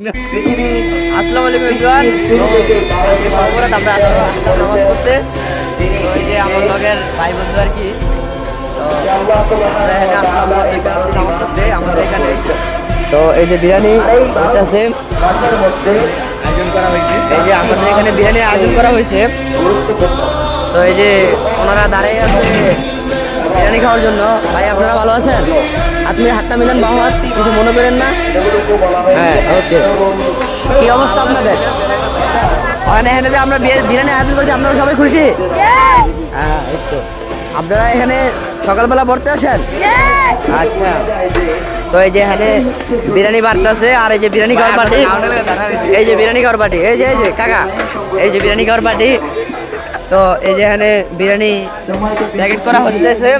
আসসালামু আলাইকুম এভরিওয়ান। আমরা নামাজ পড়তে ওই যে আমার লগের ভাই বন্ধু আর কি। তো আমরা এখানে আসলাম নামাজ পড়তে আমাদের এখানে। তো এই যে বিরিয়ানি আছে, আয়োজন করা হয়েছে। এই যে আমাদের এখানে বিরিয়ানি আয়োজন করা হয়েছে। তো এই যে ওনারা দাঁড়িয়ে আছে বিরিয়ানি খাওয়ার জন্য। ভাই আপনারা ভালো আছেন? আপনি হাতটা মিলান বাহাত, কিছু মনে করেন না? হ্যাঁ, ওকে। কি অবস্থা আপনাদের? এখানে যে আমরা বিরিয়ানি আয়োজন করছি, আপনারা সবাই খুশি? হ্যাঁ, এই তো। আপনারা এখানে সকালবেলা পড়তে আসেন? আচ্ছা। তো এই যে এখানে বিরিয়ানি বাড়তেছে, আর এই যে বিরিয়ানি খাওয়ার পার্টি, এই যে বিরিয়ানি খাওয়ার পার্টি, এই যে কাকা, এই যে বিরিয়ানি খাওয়ার পার্টি। তো এই যে এখানে বিরিয়ানি প্যাকেট করা হচ্ছে।